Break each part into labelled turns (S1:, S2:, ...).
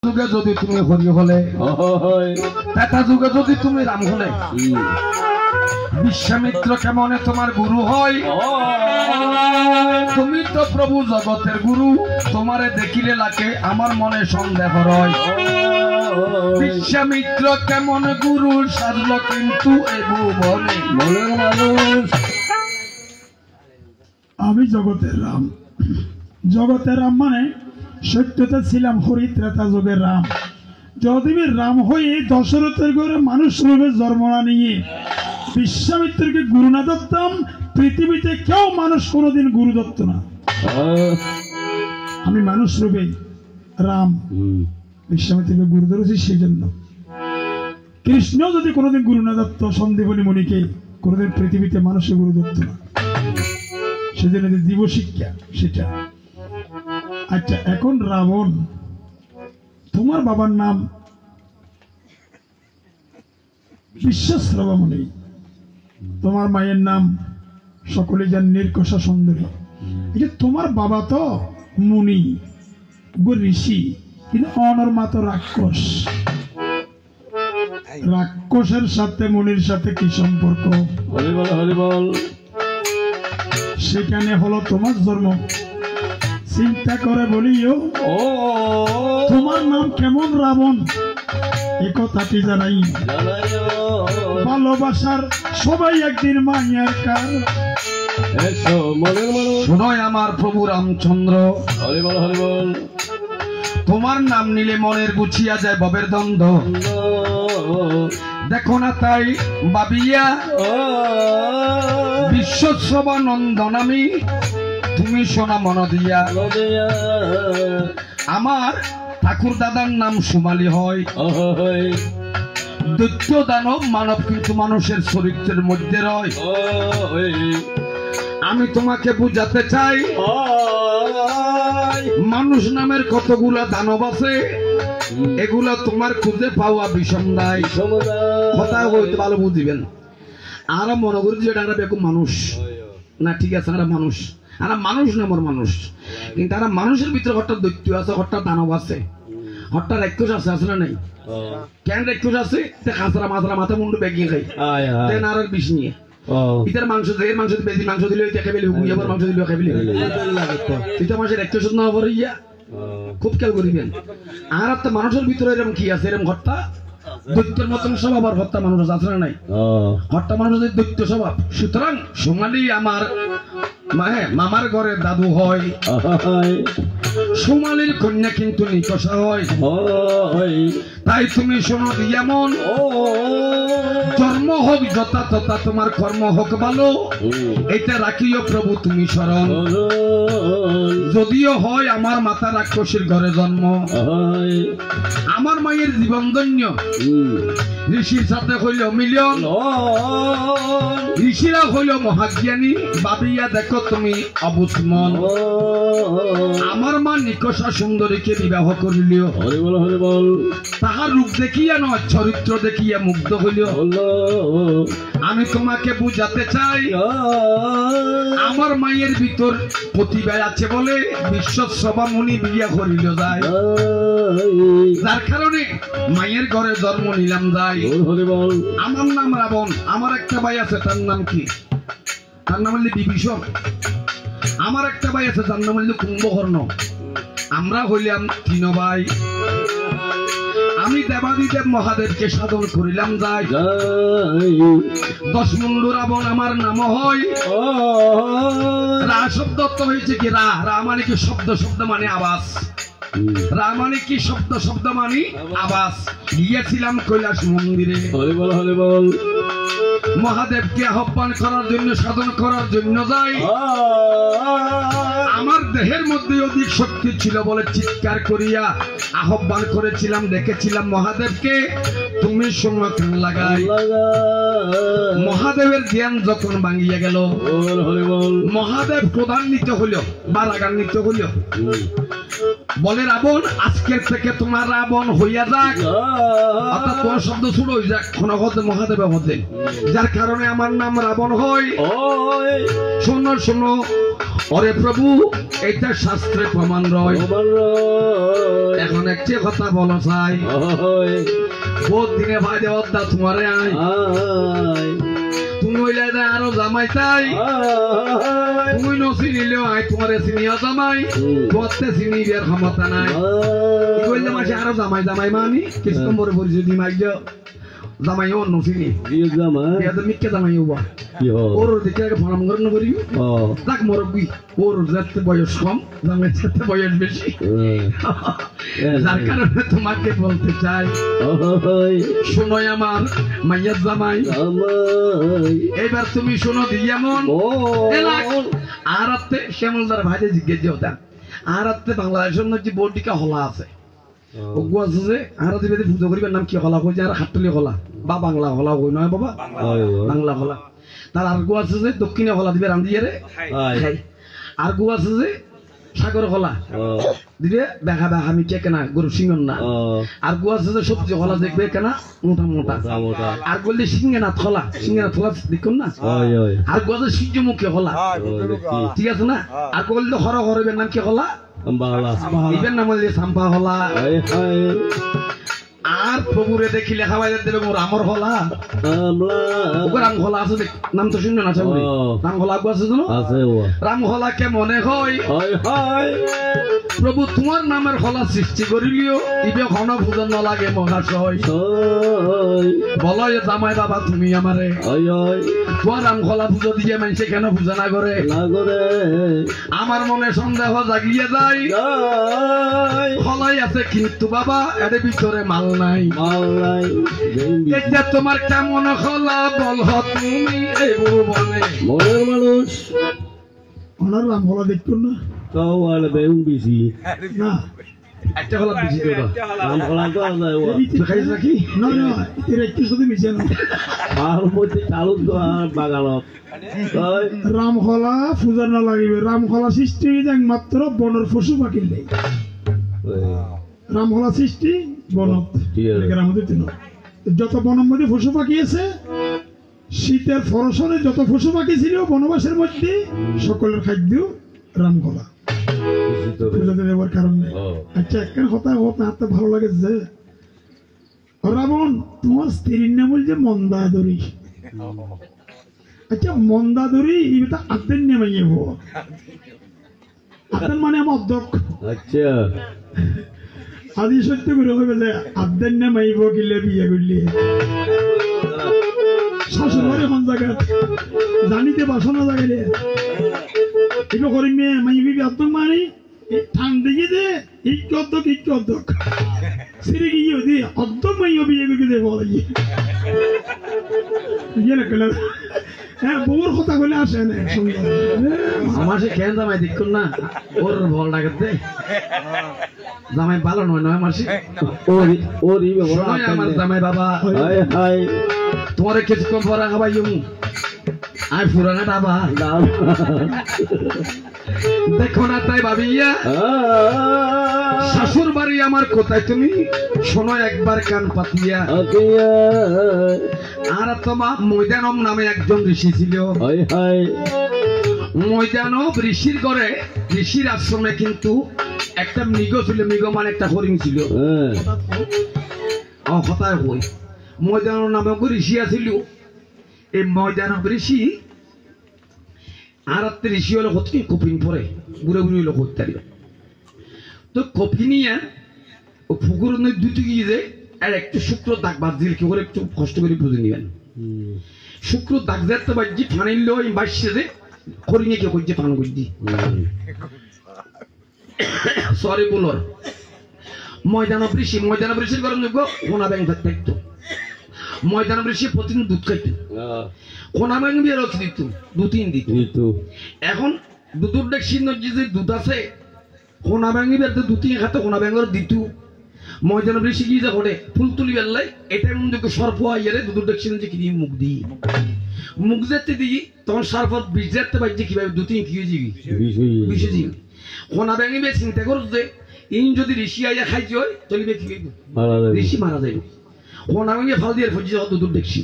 S1: যুগে যদি তুমি হরি হলে, ত্রেতা যুগে যদি তুমি রাম হলে, বিশ্বামিত্র কেমনে তোমার গুরু হয়? তুমি তো প্রভু জগতের গুরু, তোমারে দেখিলে লাগে আমার মনে সন্দেহ রয়। বিশ্বামিত্র কেমন গুরু সাজল কিন্তু এবু বলে মনের মানুষ।
S2: আমি জগতের রাম। জগতের রাম মানে সত্যতা ছিলাম হরি ত্রেতা যুগের রাম। যদি রাম হয়ে দশরথের ঘরে মানুষ রূপে জন্ম না নিয়ে বিশ্বামিত্রকে গুরু না ধরতাম, পৃথিবীতে কেউ মানুষ কোনোদিন গুরু ধরত না। আমি মানুষ রূপে রাম বিশ্বামিত্রকে গুরু ধরেছি, সেই জন্য কৃষ্ণ যদি কোনোদিন গুরু না ধরত সন্দীপনী মুনিকে, কোনোদিন পৃথিবীতে মানুষের গুরু ধরত না। সেজন্য জীব শিক্ষা সেটা। আচ্ছা, এখন রাবণ, তোমার বাবার নাম বিশ্বাশ্রবা মুনি, তোমার মায়ের নাম সকলে যান নির্কষা সুন্দরী। এটা তোমার বাবা তো মুনি ঋষি, কিন্তু অনর মা তো রাক্ষস। রাক্ষসের সাথে মুনির সাথে কি সম্পর্ক? সেখানে হলো তোমার জন্ম। চিন্তা করে বলিও তোমার নাম কেমন রাবণ, এ কথাটি জানাই। ভালোবাসার সবাই একদিন মাইয়ার কার।
S1: শোনয় আমার প্রভু রামচন্দ্র, তোমার নাম নিলে মনের গুছিয়া যায় ভবের দ্বন্দ্ব। দেখো না তাই বাবিয়া বিশ্বসভা নন্দন আমি, তুমি শোনা মন দিয়া। আমার ঠাকুর দাদার নাম সুমালি হয়। দৈত্য দানব মানব কিন্তু মানুষের চরিত্রের মধ্যে রয়। আমি তোমাকে বুঝাতে চাই, মানুষ নামের কতগুলা দানব আছে, এগুলা তোমার খুঁজে পাওয়া বিষম নাই। কথা হইতে ভালো বুঝিবেন। আর মনে করি যে এটা বেকুব মানুষ না, ঠিক আছে, আর মানুষ, আর মানুষ নামর মানুষ, কিন্তু আর মানুষের ভিতরে হঠাৎ দৈত্য আছে, হঠাৎ দানব আছে, হঠাৎ রাক্ষস আছে, আছে না নাই? কেন রাক্ষস আছে? খাঁচরা মাছরা মাথা মুন্ডু বেগিয়ে খাই, আর বিষ নিয়ে ইতার মাংস, এর মাংস বেশি মাংস দিলে খেয়ে হুইয়াবার মাংস দিলেও খেয়ে এটা মাসের রাক্ষস না হবার ইয়া খুব খেয়াল করিবেন। আর একটা মানুষের ভিতরে এরকম কি আছে, এরকম ঘটটা দৈত্যের মতন স্বভাব, আর হত্যা মানুষ আছে না নাই? হত্যা মানুষ দৈত্য স্বভাব। সুতরাং সোমালি আমার মামার ঘরে দাদু হয়, সোমালির কন্যা কিন্তু নিকষা হয়। তাই তুমি শোনো যেমন জন্ম হোক যথা তথা, তোমার কর্ম হোক ভালো, এটা রাখিও প্রভু তুমি স্মরণ। যদিও হয় আমার মাতা রাক্ষসীর ঘরে জন্ম, আমার মায়ের জীবন ধন্য, ঋষির সাথে হইল মিলন, ঋষিরা হইল মহাজ্ঞানী। ভাবিয়া দেখো তুমি অবুঝ মন, আমার মা নিকষা সুন্দরীকে বিবাহ করিল। তাহার রূপ দেখিয়া নয়, চরিত্র দেখিয়া মুগ্ধ হইল। আমি তোমাকে বুঝাতে চাই, আমার মায়ের ভিতর প্রতিভা আছে বলে বিশ্বসভা মুনি বিয়া করিল যায়, যার কারণে মায়ের ঘরে জন্ম নিলাম যাই। আমার নাম রাবণ, আমার একটা ভাই আছে, তার নাম কি? তার নাম হইলে বিভীষণ। আমার একটা ভাই আছে, তার নাম হইলে কুম্ভকর্ণ। আমরা হইলাম তিন ভাই। আমি দেবাদিদেব মহাদেবকে সাধন করিলাম যাই। দশ মুন্ডু রাবণ আমার নাম হয়। রা শব্দ হয়েছে কি? রা মানে কি? শব্দ, শব্দ মানে আওয়াজ। রা মানে কি? শব্দ, শব্দ মানে আওয়াজ। গিয়েছিলাম কৈলাস মন্দিরে, মহাদেবকে আহ্বান করার জন্য, সাধন করার জন্য যাই। আমার দেহের মধ্যে অধিক শক্তি ছিল বলে চিৎকার করিয়া আহ্বান করেছিলাম, দেখেছিলাম মহাদেবকে। তুমি শোনো কান লাগাই। মহাদেবের জ্ঞান যখন ভাঙিয়া গেল, মহাদেব প্রধান্বিত হইল বা রাগান্বিত হইল। বলে রাবণ, আজকের থেকে তোমার রাবণ হইয়া যাক, অর্থাৎ তোমার শব্দ শুরু হয়ে যাক মহাদেবের মধ্যে, যার কারণে আমার নাম রাবণ হয়। শোনো শোনো ওরে প্রভু এটা শাস্ত্রে প্রমাণ রয়। এখন একটি কথা বলো চাই, বহুত দিনে ভাইদে অদ্দা তোমারে আয়, তুমি হইলে আরো জামাই চাই, তুমি নচিনিলেও আয় তোমারে চিনিয়া জামাই, তোমারতে চিনি বিয়ার ক্ষমতা নাই। বললে মাসে আরো জামাই জামাই মানি কিছু নম্বরে পরিচয় দিই মাইজ জামাই অন্য চিনি বিয়া তো মিথ্যা জামাই হবা ওর দেখে আগে ফরাম করে করি তাক মরবি ওর যাতে বয়স কম জামাই যাতে বয়স বেশি। যার কারণে তোমাকে বলতে চাই, শোনোই আমার মাইয়ার জামাই, এবার তুমি শোনো দিয়ামন আর আত্মে শ্যামলদার ভাইতে জিজ্ঞেস হতাম আর আত্মে বাংলাদেশের মধ্যে বটিকা হলা আছে ওগু আছে যে আর দিবে পুজো করিবার নাম কি হলা কই যে আর হাতলি হলা বা বাংলা হলা কই নয় বাবা বাংলা হলা। তার আর গু আছে যে দক্ষিণে হলা দিবে রান্ধিয়ে রে, আর গু আছে যে সাগর হলা দিবে দেখা দেখা মিটে কেনা গরু সিংহন না, আর গু আছে যে সবজি হলা দেখবে কেনা মোটা মোটা, আর বললে সিংহেনাথ হলা সিংহেনাথ হলা দেখুন না, আর গু আছে সূর্যমুখী হলা ঠিক আছে না, আর বললে হর হরবের নাম কি হলা ইবেন নাম হলে সাম্পা হলা। আর প্রভুরে দেখিলে খাওয়াই দেবে মোর আমর হলা রাম হলা আছে নাম তো শুনবেন আছে রাম হলা আছে জানো রাম হলা কে মনে হয় প্রভু তোমার নামের হলা সৃষ্টি করিলিও ইবে ঘন পূজন নালাগে মহাশয় বলো জামাই বাবা তুমি আমারে তোমার রাম হলা পুজো দিয়ে মানুষে কেন পূজা না করে? আমার মনে সন্দেহ জাগিয়ে যায় হলাই আছে কিন্তু বাবা এর ভিতরে মাল নাই। এটা তোমার কেমন হলা বল তুমি এই ভুবনে মনের মানুষ
S2: ওনার রাম হলা দেখুন না
S3: kau ada bayung bisi.
S2: না
S1: একটা হলা বেশি দেবা
S3: Kalau tu ada wah.
S1: দেখাই নাকি
S2: না না এর একটু শুধু মিশে না
S3: Kalau mesti kalau tu bagalot. Kau
S2: Ram হলা পূজা না লাগিবে রাম হলা সৃষ্টি একমাত্র বনের পশু পাখির নেই রাম হলা সৃষ্টি বনত আমাদের যত বনের মধ্যে পশু পাখি আছে শীতের ফরসনে যত পশু পাখি ছিল বনবাসের মধ্যে সকলের খাদ্য রাম হলা পূজাতে দেওয়ার কারণে। আচ্ছা একটা কথা হাতে ভালো লাগে যে রাবণ তোমার স্ত্রীর নাম হল যে মন্দাদরী। আচ্ছা মন্দাদরী এটা আতের নামে আতের মানে আমার অধ্যক্ষ
S3: acha.
S2: আদি সত্য করে হবে যে আতের নাম আইব গিলে বিয়ে করলে শ্বশুর এখন জায়গা জানিতে বাসনা জায়গায় এটা করি মেয়ে মাইবি অধ্যক্ষ মানে ঠান্ডা গিয়ে দে ইক অধ্যক্ষ সিরে গিয়ে দিয়ে অধ্যক্ষ মাইও বিয়ে করে দেবো ইয়ে না কেন হ্যাঁ বউর কথা বলে আসে না
S1: আমার সে কেন জামাই দেখুন না ওর বল ডাকাতে জামাই ভালো নয় নয় মাসি
S3: Ori
S1: শোনোই আমার জামাই বাবা
S3: Hai hai.
S1: তোমার কিছুক্ষণ পরে খাবাই আয় পুরানা বাবা দেখো না তাই ভাবিয়া শাশুর বাড়ি আমার কোথায় তুমি শোনো একবার কান পাতিয়া। আর তোমার ময়দানম নামে একজন ঋষি ছিল
S3: Hai hai.
S1: ময়দানব ঋষির ঘরে ঋষির আশ্রমে কিন্তু একটা মৃগ ছিল মৃগ মানে একটা হরিণ ছিল কথায় হই ময়দানব নামে ঋষি আছিল। এই ময়দানব ঋষি আর একটা ঋষি হলো হচ্ছে কপিন পরে বুড়ে বুড়ি হলো করতে তো কপি নিয়ে ও পুকুর দুটি গিয়ে যে আর একটু শুক্র দাগ বাদ দিল কি করে একটু কষ্ট করে বুঝে নিবেন শুক্র দাগ দেখতে পারছি ফানিল বাসছে যে হরিণে কে করছে ফান করছি সরি বলোর ময়দানব ঋষির গরম যোগ্য কোনা ব্যাংক থাকতো ময়দানব ঋষি প্রতিদিন দুধ খাইতো কোনা ব্যাংক দিয়ে রক্ত দিত 2-3 দিত। এখন দুধুর ডেকসির যে দুধ আছে কোনা ব্যাংক বেরতে 2-3 খাতে কোনা ব্যাংকের দিত। ময়দানব ঋষি কি যে করে ফুল তুলি বেললাই এটা এমন যোগ্য সর্প আইয়ারে দুধুর ডেকসির যে কি মুখ দিই মুখ যেতে দিই তখন সারপর বিষ যেতে পারছি কিভাবে 2-3 কি যাবি বিষে যাবি কোনা ব্যাংক বে চিন্তা করো যে ইন যদি ঋষি আইয়া খাইছে হয় চলিবে কি ঋষি মারা যাইব কোনা ভেঙে ফাল দিয়ে ফজি দুধ দেখছি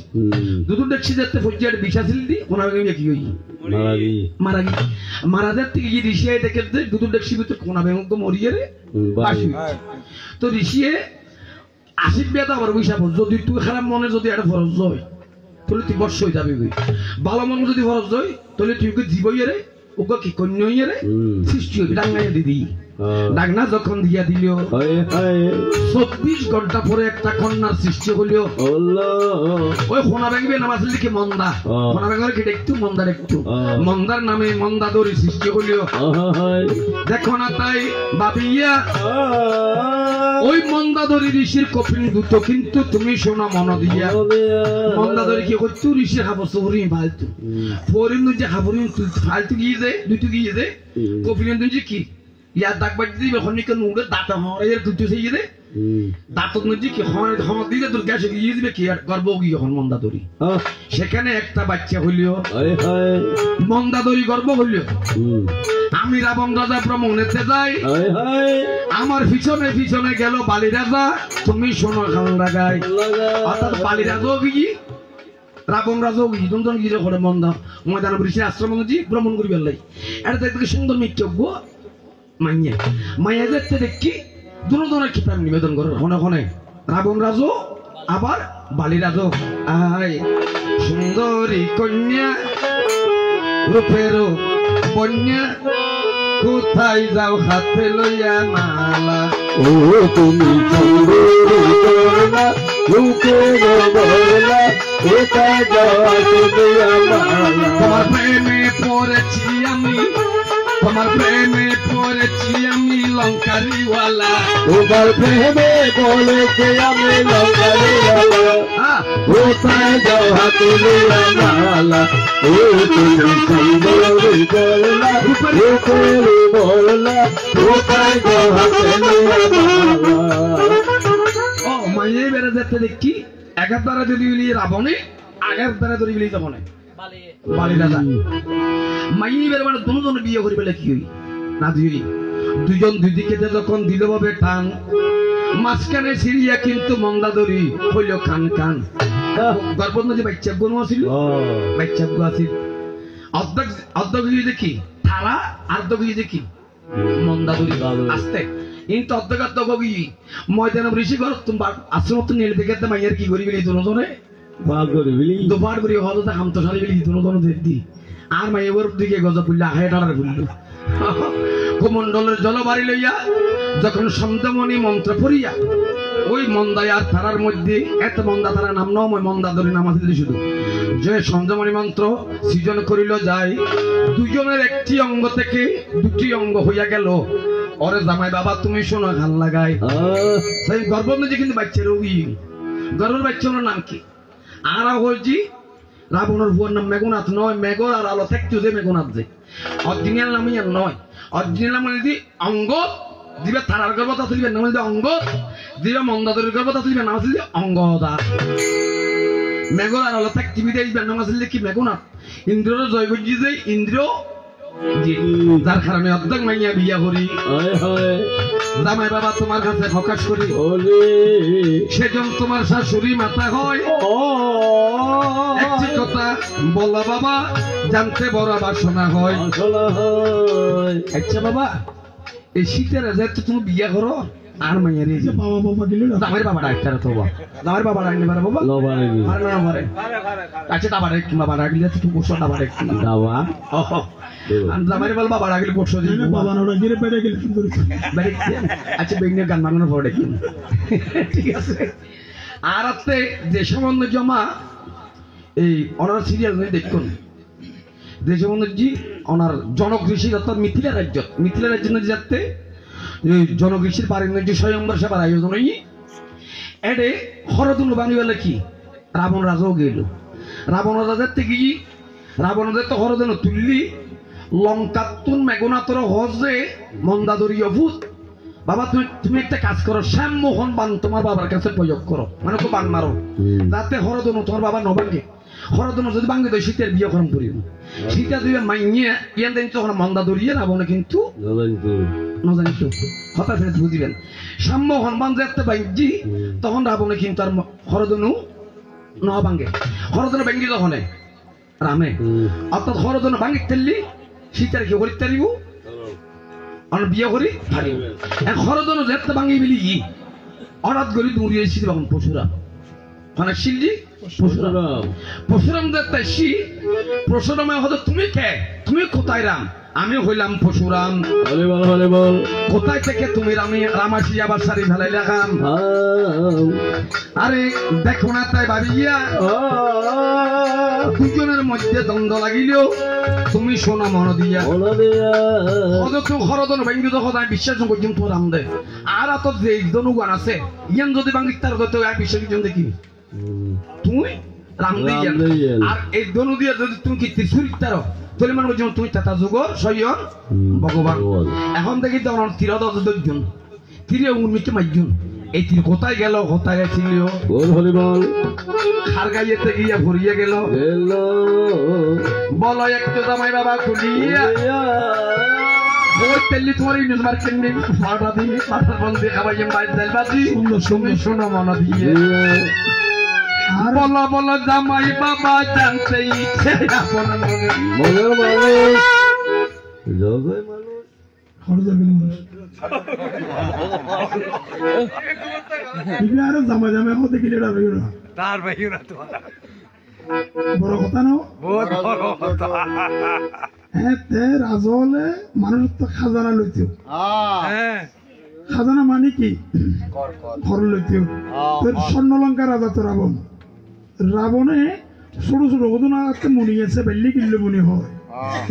S1: যেতে ফজি আর বিছা ছিল দি কোনা ভেঙে কি হই মারা যেতে কি ঋষিয়ে দেখে দুধ দেখছি ভিতর কোনা ভেঙে তো মরিয়ে রে বাসি তো ঋষিয়ে আসিফ বেতা আবার বৈশা যদি তুই খারাপ মনে যদি একটা ফরজ হয় তাহলে তুই বর্ষ হয়ে যাবে ভালো মনে যদি ফরজ হয় তাহলে তুই ওকে জীবই রে ওকে কি কন্যা রে সৃষ্টি হবি ডাঙ্গাইয়া দিদি ডাকনা যখন দিয়া দিল 24 ঘন্টা পরে একটা কন্যার সৃষ্টি হলো ওই সোনা ব্যাংকে নাম আসলে কি মন্দা সোনা ব্যাংকের কি একটু মন্দার একটু মন্দার নামে মন্দাদরি সৃষ্টি হলো দেখো না তাই বাবিয়া ওই মন্দাদরি ঋষির কপিল দুটো কিন্তু তুমি শোনা মন দিয়া মন্দাদরি কি করছো ঋষি খাবো সরি ফালতু ফরিন যে খাবরি ফালতু গিয়ে যায় দুটো গিয়ে যায় কপিল যে কি ইয়ার দাগ বাড়ি দিবে খনিকে নুড়ে দাঁতা হরে দুটো সেই দে দাঁত নজি কি হয় ধমক দিলে তোর গ্যাসে গিয়ে দিবে কি আর গর্ব গিয়ে এখন মন্দাদরি সেখানে একটা বাচ্চা হইলো মন্দাদরি গর্ব হইলো আমি রাবণ রাজা ভ্রমণেতে যাই আমার পিছনে পিছনে গেল বালি রাজা তুমি শোনো খান্দা গাই অর্থাৎ বালি রাজাও গিয়ে রাবণ রাজাও গিয়ে দুজন গিয়ে করে মন্দা ময়দান ঋষির আশ্রম জি ভ্রমণ করি বেলাই এটা দেখতে সুন্দর মিত্যজ্ঞ মাইয়া মাইয়া দেখতে দেখি দুজনের কি প্রেম নিবেদন করে হনে হনে রাবণ রাজু আবার বালি রাজু আয় সুন্দরী কন্যা রূপের বন্যা কোথায় যাও হাতে লইয়া মালা
S3: ও তুমি সুন্দরী কন্যা রূপের বন্যা কোথায় যাও হাতে লইয়া মালা
S1: তোমার প্রেমে পড়েছি আমি তোমার প্রেমে পড়েছি আমি লঙ্কারিওয়ালা
S3: তোমার প্রেমে বলেছে আমি লঙ্কারিওয়ালা কোথায় যাও হাতে লইয়া মালা ও তুমি সুন্দরী কন্যা রূপের বন্যা কোথায় যাও হাতে লইয়া মালা
S1: ও মাইয়ে বেড়ে যেতে দেখি একার দ্বারা যদি বলি রাবণে আগের দ্বারা যদি বলি তখন বালি রাজা মাইয়ে বেড়ে মানে দুজন বিয়ে করি বলে কি হই না দুই দুজন দুই দিকে যখন দিল ভাবে টান মাঝখানে সিরিয়া কিন্তু মন্দাদরি হইল কান কান গর্ভত যে বাচ্চা গুণ আছিল বাচ্চা গু আছিল অর্ধেক অর্ধেক গিয়ে দেখি থালা অর্ধেক গিয়ে দেখি মন্দাদরি আসতে কিন্তু অর্ধেক অর্ধেক গিয়ে ময়দান ঋষি ঘর তোমার আশ্রম তো নিয়ে দেখে মাইয়ের কি করি বলি দুজনে দুবার করে হল হামতো সারি বলি দুজন দেখি আর মাইয়ের দিকে গজা পুল্লা হায়টার পুল্লু কুমণ্ডলের জলবাড়ি লইয়া যখন সন্ধ্যমণি মন্ত্র পড়িয়া ওই মন্দায় আর তারার মধ্যে এত মন্দা তারা নাম নয় মন্দাদরি নাম আছে শুধু যে সন্ধ্যমণি মন্ত্র সৃজন করিল যায় দুজনের একটি অঙ্গ থেকে দুটি অঙ্গ হইয়া গেল ওরে জামাই বাবা তুমি শোনো গান লাগাই সেই গর্ভ যে কিন্তু বাচ্চা রোগী গর্ভের বাচ্চার নাম কি আর হয়েছি রাবণের ভুয়ার নাম মেঘনাথ নয় মেঘর আর আলো থাকতো যে মেঘনাথ যে অরিজিনাল নাম ইয়ার নয় অরিজিনাল নাম যদি অঙ্গ দিবে তারার গর্ভতা তুলবে নাম যদি অঙ্গ দিবে মন্দাদরের গর্ভতা তুলবে নাম আসলে অঙ্গদা মেঘর আর আলো থাকতে নাম আসলে কি মেঘনাথ ইন্দ্রের জয় করছি যে ইন্দ্র যার কারণে অর্ধেক মাইয়া বিয়া করি জামাই বাবা তোমার কাছে প্রকাশ করি সেজন তোমার শাশুড়ি মাথা হয় একটি কথা বলো বাবা জানতে বড় বাসনা হয় আচ্ছা বাবা এই শীতের রাজাতে তুমি বিয়া করো আর মাইয়া রে
S2: বাবা বাবা গেল
S1: জামাই বাবা ডাক্তার তো জামাই বাবা ডাকনি পারে বাবা আচ্ছা দাবা ডাকি বাবা ডাকলে তুমি বসো দাবা ডাকি
S3: দাবা
S1: জামাই বল বাবা ডাকলে বসো
S2: বাবা ওরা গিরে পেড়ে গেল সুন্দর
S1: আচ্ছা বেগনের গান বানানোর পর ডাকি ঠিক আছে আর আছে যে সম্বন্ধ জমা এই ওনার সিরিয়াল দেখুন যে সম্বন্ধ জি ওনার জনক ঋষি অর্থাৎ মিথিলা রাজ্য যাতে জনক ঋষির পারিণ্য স্বয়ংবর সেবার আয়োজন এডে হরদুল বাঙিবেলা কি রাবণ রাজাও গেল রাবণ রাজার থেকে রাবণ রাজার তো হরদন তুললি লঙ্কাতুন মেঘনাথর হজে মন্দাদরি অভূত বাবা তুমি একটা কাজ করো শ্যামমোহন বান তোমার বাবার কাছে প্রয়োগ করো মানে তো বান মারো যাতে হরদন তোমার বাবা নবাঙ্গে হরদন যদি বাঙ্গে তো শীতের বিয়ে করম করি শীতের দিবে মাইনিয়ে ইয়ান দেন তখন মন্দাদরি রাবণে কিন্তু নজানি তো হঠাৎ ফেরত বুঝিবেন সাম্য হনুমান যে একটা বাঙ্গি তখন রাবণে কিন্তু আর হরদনু ন ভাঙ্গে হরদনু ভাঙ্গি তখন রামে অর্থাৎ হরদনু ভাঙ্গি তেললি সীতার কি করি তারিব আর বিয়ে করি পারিব এক হরদনু যে একটা ভাঙ্গি বিলি হঠাৎ গলি দৌড়িয়েছি তখন পশুরা মানে শিল্লি পশুরাম দেখতে পশুরামে হয়তো তুমি কে তুমি কোথায় রাম আমি হইলাম পশুরাম কোথায় থেকে তুমি রামাসি আবার সারি ফেলাই লেখাম আরে দেখো না তাই ভাবিয়া দুজনের মধ্যে দ্বন্দ্ব লাগিলেও তুমি শোনো মন দিয়া হরদন ভাঙ্গি সদায় বিশ্বাস করছিম তোর রাম দে আর এত যে জনগণ আছে ইয়ান যদি ভাঙ্গি তার বিশ্বাস দেখি তুমি রাম দিয়ে আর এই দনু দিয়ে যদি তুমি কি ত্রিশুরি তার তাহলে মনে করছি তুমি তাতা যুগর সৈয়দ ভগবান এখন দেখি তখন তীর 10 জন তীরে উন্মিকে মাইজন এই তীর কোথায় গেল কোথায় ছিল খার গাইয়েতে গিয়া ভরিয়ে গেল বলো একটু জামাই বাবা খুলিয়া ওই তেলি তোমার ইউনিস মার্কেট নেই পাটা দিয়ে পাটা বন্ধে খাবাই বাইর দাল বাজি সুন্দর শোনো মন দিয়ে বলো বলো জামাই বাবা জানতে ইচ্ছে আপনার মনের মানুষ জগই মানুষ হরজগের মানুষ ইবে আর জামাই হতে গেলে রাবেও না তার ভাইও না তো বড় কথা না বহুত বড় কথা হ্যাঁ তে রাজলে মানুষ তো খাজানা লইতো হ্যাঁ খাজানা মানে কি ঘর লইতো তোর স্বর্ণলঙ্কা রাজা তো রাবণে ছোট ছোট ঘটনা মনি আছে বেল্লি কিনলে মনি হয়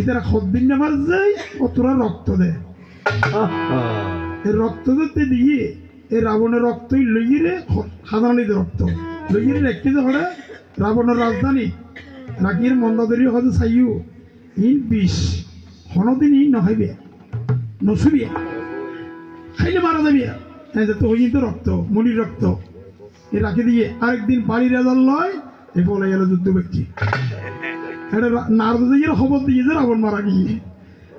S1: এটা সদিন নেবার যাই অতরা রক্ত দেয় এই রক্ত দিতে দিয়ে এই রাবণের রক্তই লইয়ে সাধারণত রক্ত লইয়ে রেখে যে হলে রাবণের রাজধানী রাখির মন্দাদরী হয়তো চাইও ইন বিষ হনদিন ই নহইবে নচুবিয়া খাইলে মারা যাবি তো ওই তো রক্ত মনির রক্ত এ রাখি দিয়ে আরেকদিন বাড়ি রেজাল লয় এ বলে গেল যুদ্ধ ব্যক্তি এটা নারদ দিয়ে খবর দিয়ে যে রাবণ মারা গিয়ে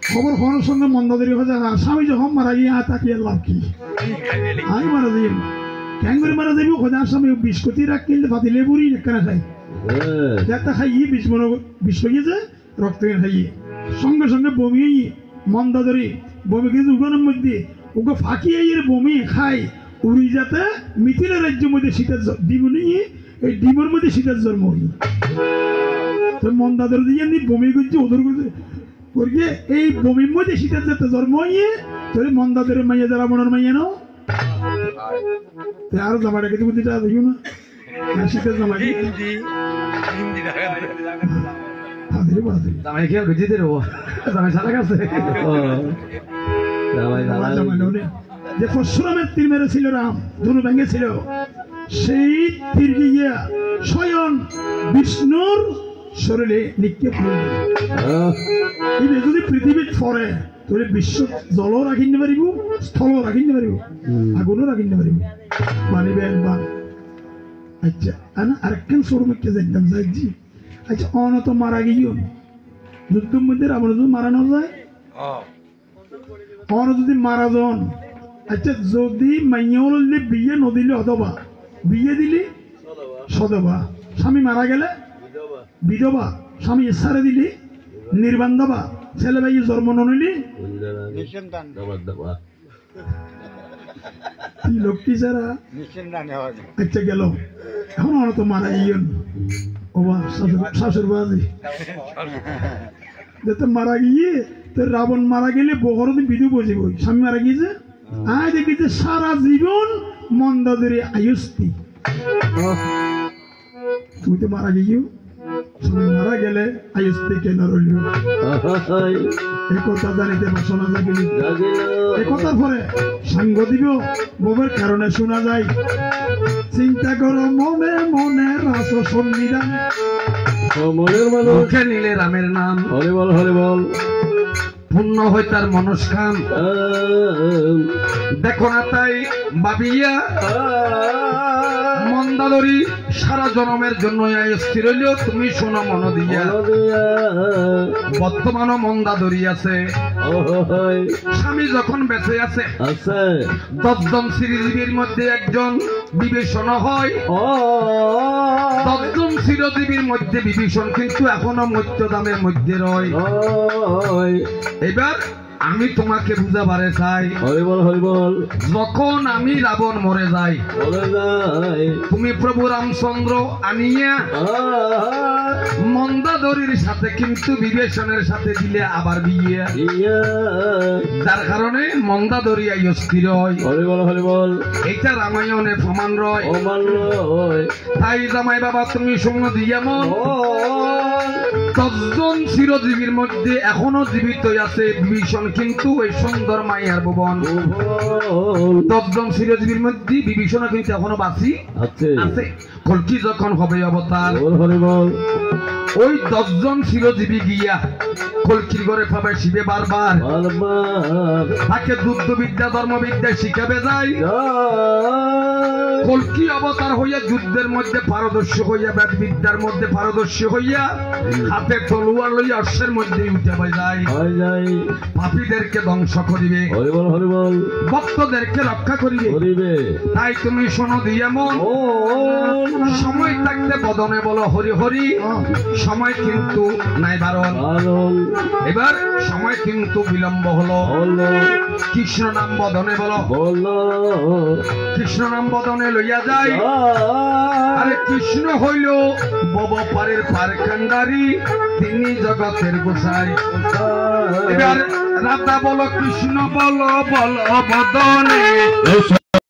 S1: খবর হওয়ার সঙ্গে মন্দাদরী হয়ে যায় স্বামী যখন মারা গিয়ে তাকিয়ে লাভ কি আমি মারা যাই কেন করে মারা যাবি খোঁজার স্বামী বিষ কোটি রাখ কিনলে পাতি লেবুরি কেনা খাই একটা খাইয়ে বিষ হইয়েছে রক্ত খাইয়ে সঙ্গে সঙ্গে বমি মন্দাদরী বমি খেয়েছে উঠানোর মধ্যে ওকে ফাঁকিয়ে বমি খাই উড়ি যাতে মিথিলা রাজ্যের মধ্যে শীতের ডিম নিয়ে এই ডিমের মধ্যে শীতের জন্ম হই মন্দাদর দিয়ে বমি করছে ওদের করিয়ে এই বমির মধ্যে শীতের যাতে জন্ম হইয়ে তোর মন্দাদরের মাইয়া যারা মনের মাইয়া নাও আরো জামাটা কেটে বুদ্ধিটা দেখিও না শীতের জামা জামাই খেয়ে গেছিতে রে জামাই সারা গেছে যে পরশুরামের তীর মেরেছিল রাম ধনু ভেঙেছিল সেই তীর গিয়া স্বয়ং বিষ্ণুর শরীরে নিক্ষেপ হয়ে যদি পৃথিবীত ফরে তাহলে বিশ্ব জলও রাখি নিতে পারিব স্থলও রাখি নিতে পারিব আগুনও রাখি নিতে পারিব মানিবে একবার আচ্ছা আরেকখান শোরুমকে যাইতাম যাইছি আচ্ছা অনত মারা গিয়েও যুদ্ধের মধ্যে রাবণ যদি মারানো যায় অন যদি মারা যান আচ্ছা যদি মাইয়াও লইলে বিয়ে নদিলে অথবা বিয়ে দিলি সদবা স্বামী মারা গেলে বিধবা স্বামী ইচ্ছারে দিলি নির্বান্ধবা ছেলে ভাই জন্ম নইলি লক্ষ্মী ছাড়া আচ্ছা গেল এখন অনত মারা গিয়ে ওবা শাশুর বাজি যাতে মারা গিয়ে রাবণ মারা গেলে বহরদিন বিধু বসে বই স্বামী মারা গিয়েছে আয় দেখিছে সারা জীবন মন্দাদরী আয়ুস্তি তুমি তো মারা গিয়েও স্বামী মারা গেলে আয়ুস্তি কেন রইল এই কথা জানিতে শোনা যাবে এই কথার পরে সাঙ্গ দিব বউয়ের কারণে শোনা যায় চিন্তা করো মনে মনে রাস সন্নিধান মনের মুখে নিলে রামের নাম হরে বল পূর্ণ হয় তার মনস্কাম দেখো না তাই ভাবিয়া মন মন্দাদরি সারা জনমের জন্য স্থির হইল। তুমি শোনো মন দিয়া, বর্তমানও মন্দাদরি আছে। স্বামী যখন বেঁচে আছে 10 জন চিরজীবীর মধ্যে একজন বিভীষণ হয়। 10 জন চিরজীবীর মধ্যে বিভীষণ কিন্তু এখনো মর্ত্যদামের মধ্যে রয়। এবার আমি তোমাকে বুঝাবারে চাই, যখন আমি রাবণ মরে যাই, তুমি প্রভু রামচন্দ্র আনিয়া মন্দাদরির সাথে কিন্তু বিভীষণের সাথে দিলে আবার বিয়ে, যার কারণে মন্দাদরি স্থির হয়। এটা রামায়ণে প্রমাণ রয়। তাই জামাই বাবা তুমি সঙ্গ দিয়া মন, 10 জন চিরজীবীর মধ্যে এখনো জীবিত আছে বিভীষণ, কিন্তু ওই সুন্দর মাইয়ার ভুবন। 10 জন চিরজীবীর মধ্যে বিভীষণ কিন্তু এখনো বাঁচি আছে। কল্কি যখন হবে অবতার, ওই 10 জন চিরজীবী গিয়া কল্কির ঘরে পাবে শিবে বারবার তাকে যুদ্ধবিদ্যা ধর্মবিদ্যা শিখাবে যায়। কল্কি অবতার হইয়া যুদ্ধের মধ্যে পারদর্শী হইয়া, বেদ বিদ্যার মধ্যে পারদর্শী হইয়া, হাতে তলোয়ার লইয়া অশ্বের মধ্যে উঠে যায়। পাপীদেরকে ধ্বংস করিবে, ভক্তদেরকে রক্ষা করিবে। তাই তুমি শোনো দিয়া মন, সময় থাকতে বদনে বলো হরি হরি, সময় কিন্তু নাই বারণ। এবার সময় কিন্তু বিলম্ব হলো। কৃষ্ণ নাম বদনে বলো, কৃষ্ণ নাম বদনে লইয়া যায়। আরে কৃষ্ণ হইল বব পারের পার কান্ডারি, তিনি জগতের গোসাই। এবার রাধা বলো কৃষ্ণ বলো বলো বদনে।